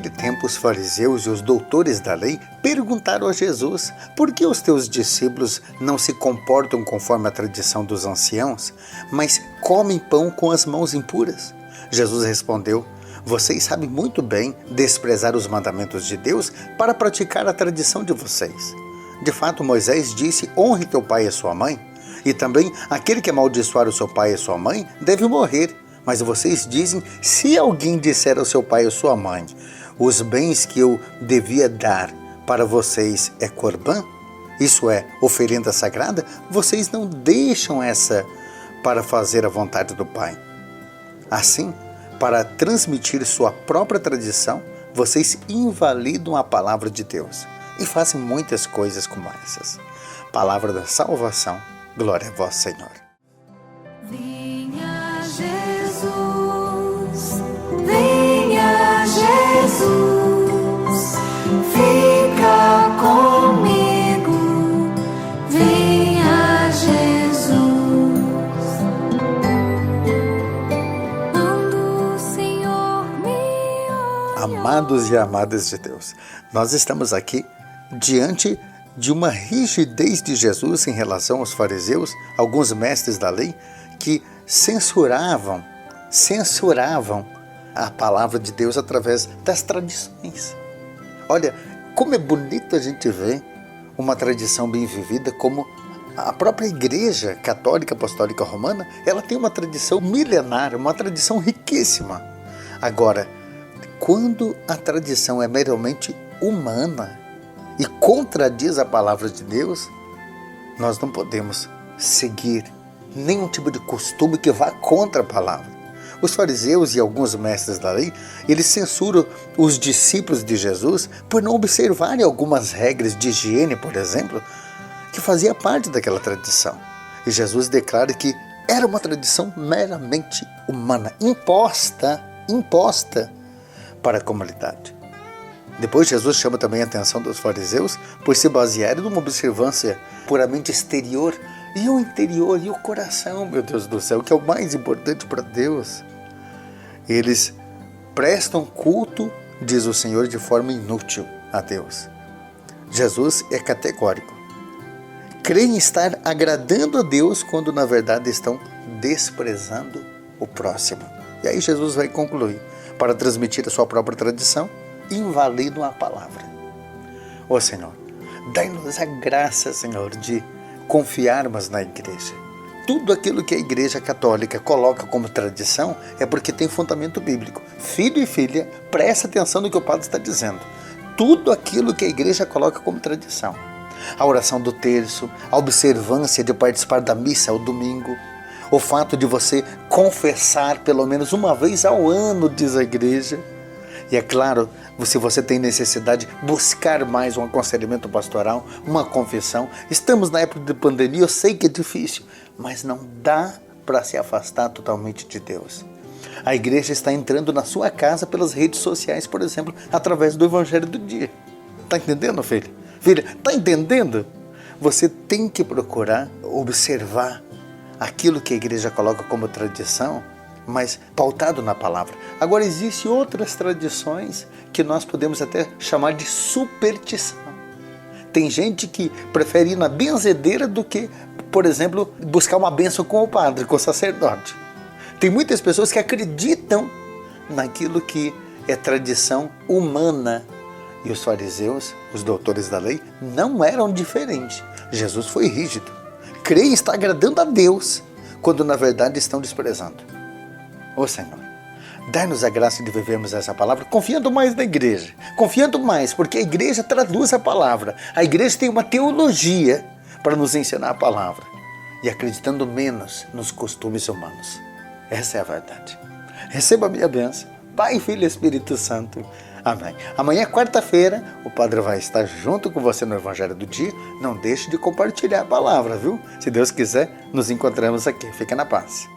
Naquele tempo, os fariseus e os doutores da lei perguntaram a Jesus: por que os teus discípulos não se comportam conforme a tradição dos anciãos, mas comem pão com as mãos impuras? Jesus respondeu: vocês sabem muito bem desprezar os mandamentos de Deus para praticar a tradição de vocês. De fato, Moisés disse: honre teu pai e sua mãe, e também aquele que amaldiçoar o seu pai e sua mãe deve morrer. Mas vocês dizem: se alguém disser ao seu pai ou sua mãe, os bens que eu devia dar para vocês é corbã, isso é, oferenda sagrada, vocês não deixam essa para fazer a vontade do Pai. Assim, para transmitir sua própria tradição, vocês invalidam a palavra de Deus e fazem muitas coisas como essas. Palavra da salvação, glória a vós, Senhor. Venha Jesus, venha Jesus, fica comigo, venha Jesus. Quando o Senhor me olha. Amados e amadas de Deus, nós estamos aqui diante de uma rigidez de Jesus em relação aos fariseus, alguns mestres da lei, que censuravam a palavra de Deus através das tradições. Olha, como é bonito a gente ver uma tradição bem vivida, como a própria Igreja Católica Apostólica Romana, ela tem uma tradição milenar, uma tradição riquíssima. Agora, quando a tradição é meramente humana e contradiz a palavra de Deus, nós não podemos seguir nenhum tipo de costume que vá contra a palavra. Os fariseus e alguns mestres da lei, eles censuram os discípulos de Jesus por não observarem algumas regras de higiene, por exemplo, que fazia parte daquela tradição. E Jesus declara que era uma tradição meramente humana, imposta para a comunidade. Depois Jesus chama também a atenção dos fariseus por se basearem numa observância puramente exterior. E o interior, e o coração, meu Deus do céu, que é o mais importante para Deus. Eles prestam culto, diz o Senhor, de forma inútil a Deus. Jesus é categórico. Creem estar agradando a Deus quando na verdade estão desprezando o próximo. E aí Jesus vai concluir: para transmitir a sua própria tradição, invalidam a palavra. Ó Senhor, dai-nos a graça, Senhor, de confiarmos na igreja. Tudo aquilo que a Igreja Católica coloca como tradição é porque tem fundamento bíblico. Filho e filha, presta atenção no que o padre está dizendo. Tudo aquilo que a igreja coloca como tradição. A oração do terço, a observância de participar da missa ao domingo, o fato de você confessar pelo menos uma vez ao ano, diz a igreja. E é claro, se você tem necessidade, buscar mais um aconselhamento pastoral, uma confissão. Estamos na época de pandemia, eu sei que é difícil, mas não dá para se afastar totalmente de Deus. A igreja está entrando na sua casa pelas redes sociais, por exemplo, através do Evangelho do Dia. Está entendendo, filho? Filha, está entendendo? Você tem que procurar observar aquilo que a igreja coloca como tradição, mas pautado na palavra. Agora, existem outras tradições que nós podemos até chamar de superstição. Tem gente que prefere ir na benzedeira do que, por exemplo, buscar uma bênção com o padre, com o sacerdote. Tem muitas pessoas que acreditam naquilo que é tradição humana. E os fariseus, os doutores da lei, não eram diferentes. Jesus foi rígido. Creem estar agradando a Deus, quando na verdade estão desprezando. Ó Senhor, dai-nos a graça de vivermos essa palavra confiando mais na igreja. Confiando mais, porque a igreja traduz a palavra. A igreja tem uma teologia para nos ensinar a palavra. E acreditando menos nos costumes humanos. Essa é a verdade. Receba a minha bênção. Pai, Filho e Espírito Santo. Amém. Amanhã, quarta-feira, o Padre vai estar junto com você no Evangelho do Dia. Não deixe de compartilhar a palavra, viu? Se Deus quiser, nos encontramos aqui. Fica na paz.